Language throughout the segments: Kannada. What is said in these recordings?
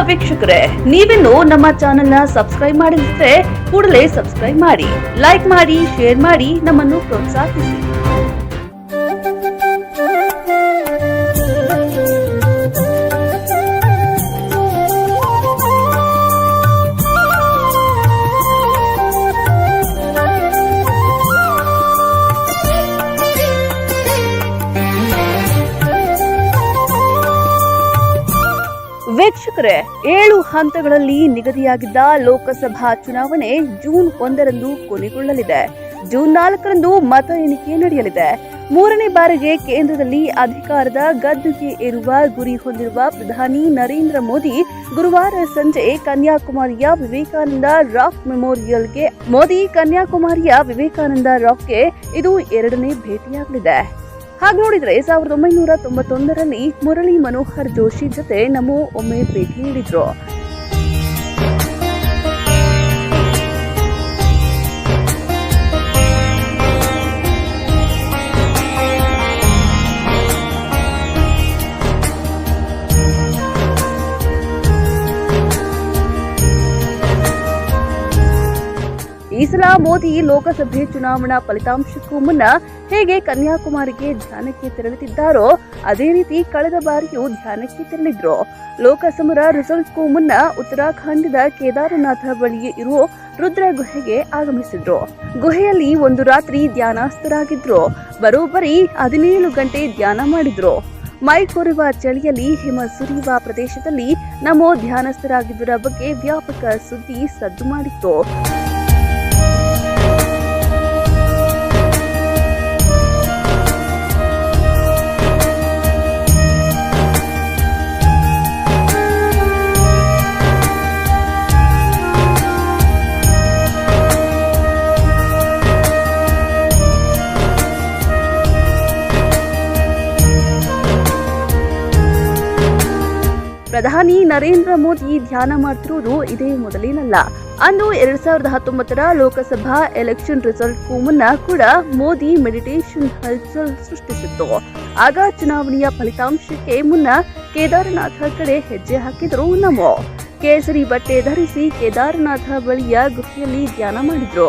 ವೀಕ್ಷಕರೇ, ನೀವಿನ್ನು ನಮ್ಮ ಚಾನೆಲ್ನ ಸಬ್ಸ್ಕ್ರೈಬ್ ಮಾಡಿದ್ರೆ ಕೂಡಲೇ ಸಬ್ಸ್ಕ್ರೈಬ್ ಮಾಡಿ, ಲೈಕ್ ಮಾಡಿ, ಶೇರ್ ಮಾಡಿ, ನಮ್ಮನ್ನು ಪ್ರೋತ್ಸಾಹಿಸಿ. ವೀಕ್ಷಕರೇ, 7 ಹಂತಗಳಲ್ಲಿ ನಿಗದಿಯಾಗಿದ್ದ ಲೋಕಸಭಾ ಚುನಾವಣೆ ಜೂನ್ 1ರಂದು ಕೊನೆಗೊಳ್ಳಲಿದೆ. ಜೂನ್ 4ರಂದು ಮತ ಎಣಿಕೆ ನಡೆಯಲಿದೆ. 3ನೇ ಬಾರಿಗೆ ಕೇಂದ್ರದಲ್ಲಿ ಅಧಿಕಾರದ ಗದ್ದುಗೆ ಏರುವ ಗುರಿ ಹೊಂದಿರುವ ಪ್ರಧಾನಿ ನರೇಂದ್ರ ಮೋದಿ ಗುರುವಾರ ಸಂಜೆ ಕನ್ಯಾಕುಮಾರಿಯ ವಿವೇಕಾನಂದ ರಾಕ್ಗೆ ಇದು 2ನೇ ಭೇಟಿಯಾಗಲಿದೆ. ಹಾಗೆ ನೋಡಿದ್ರೆ 1991ರಲ್ಲಿ ಮುರಳಿ ಮನೋಹರ್ ಜೋಶಿ ಜೊತೆ ನಮೋ ಒಮ್ಮೆ ಭೇಟಿ ನೀಡಿದ್ರು. ಈ ಸಲ ಮೋದಿ ಲೋಕಸಭೆ ಚುನಾವಣಾ ಫಲಿತಾಂಶಕ್ಕೂ ಮುನ್ನ ಹೇಗೆ ಕನ್ಯಾಕುಮಾರಿಗೆ ಧ್ಯಾನಕ್ಕೆ ತೆರಳುತ್ತಿದ್ದಾರೋ ಅದೇ ರೀತಿ ಕಳೆದ ಬಾರಿಯೂ ಧ್ಯಾನಕ್ಕೆ ತೆರಳಿದ್ರು. ಲೋಕಸಭಾ ರಿಸಲ್ಟ್ಗೂ ಮುನ್ನ ಉತ್ತರಾಖಂಡದ ಕೇದಾರನಾಥ ಬಳಿ ಇರುವ ರುದ್ರ ಗುಹೆಗೆ ಆಗಮಿಸಿದ್ರು. ಗುಹೆಯಲ್ಲಿ ಒಂದು ರಾತ್ರಿ ಧ್ಯಾನಸ್ಥರಾಗಿದ್ರು. ಬರೋಬ್ಬರಿ 17 ಗಂಟೆ ಧ್ಯಾನ ಮಾಡಿದ್ರು. ಮೈ ಕೊರೆಯುವ ಚಳಿಯಲ್ಲಿ ಹಿಮ ಸುರಿಯುವ ಪ್ರದೇಶದಲ್ಲಿ ನಮೋ ಧ್ಯಾನಸ್ಥರಾಗಿದ್ದರ ಬಗ್ಗೆ ವ್ಯಾಪಕ ಸುದ್ದಿ ಸದ್ದು ಮಾಡಿತ್ತು. ಪ್ರಧಾನಿ ನರೇಂದ್ರ ಮೋದಿ ಧ್ಯಾನ ಮಾಡ್ತಿರುವುದು ಇದೇ ಮೊದಲೇನಲ್ಲ. ಅಂದು 2019ರ ಲೋಕಸಭಾ ಎಲೆಕ್ಷನ್ ರಿಸಲ್ಟ್ಗೂ ಮುನ್ನ ಕೂಡ ಮೋದಿ ಮೆಡಿಟೇಷನ್ ಹಲ್ಚಲ್ ಸೃಷ್ಟಿಸಿತ್ತು. ಆಗ ಚುನಾವಣೆಯ ಫಲಿತಾಂಶಕ್ಕೆ ಮುನ್ನ ಕೇದಾರನಾಥ ಕಡೆ ಹೆಜ್ಜೆ ಹಾಕಿದ್ರು ನಮೋ. ಕೇಸರಿ ಬಟ್ಟೆ ಧರಿಸಿ ಕೇದಾರನಾಥ ಬಳಿಯ ಗುಹೆಯಲ್ಲಿ ಧ್ಯಾನ ಮಾಡಿದ್ರು.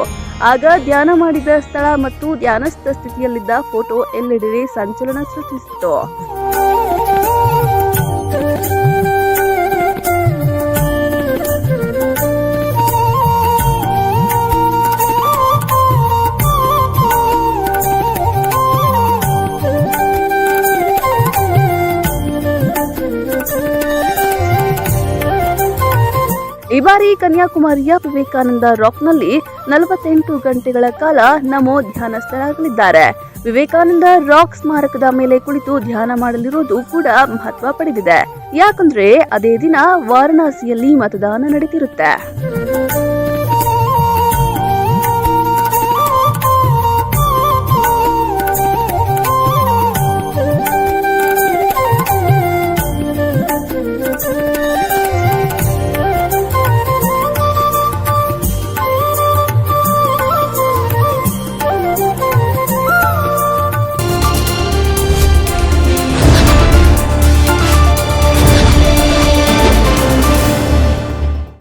ಆಗ ಧ್ಯಾನ ಮಾಡಿದ ಸ್ಥಳ ಮತ್ತು ಧ್ಯಾನಸ್ಥ ಸ್ಥಿತಿಯಲ್ಲಿದ್ದ ಫೋಟೋ ಎಲ್ಲೆಡೆ ಸಂಚಲನ ಸೃಷ್ಟಿಸಿತ್ತು. ಈ ಬಾರಿ ಕನ್ಯಾಕುಮಾರಿಯ ವಿವೇಕಾನಂದ ರಾಕ್ನಲ್ಲಿ 48 ಗಂಟೆಗಳ ಕಾಲ ನಮೋ ಧ್ಯಾನಸ್ಥರಾಗಲಿದ್ದಾರೆ. ವಿವೇಕಾನಂದ ರಾಕ್ ಸ್ಮಾರಕದ ಮೇಲೆ ಕುಳಿತು ಧ್ಯಾನ ಮಾಡಲಿರುವುದು ಕೂಡ ಮಹತ್ವ ಪಡೆದಿದೆ. ಯಾಕಂದ್ರೆ ಅದೇ ದಿನ ವಾರಣಾಸಿಯಲ್ಲಿ ಮತದಾನ ನಡೆದಿರುತ್ತೆ.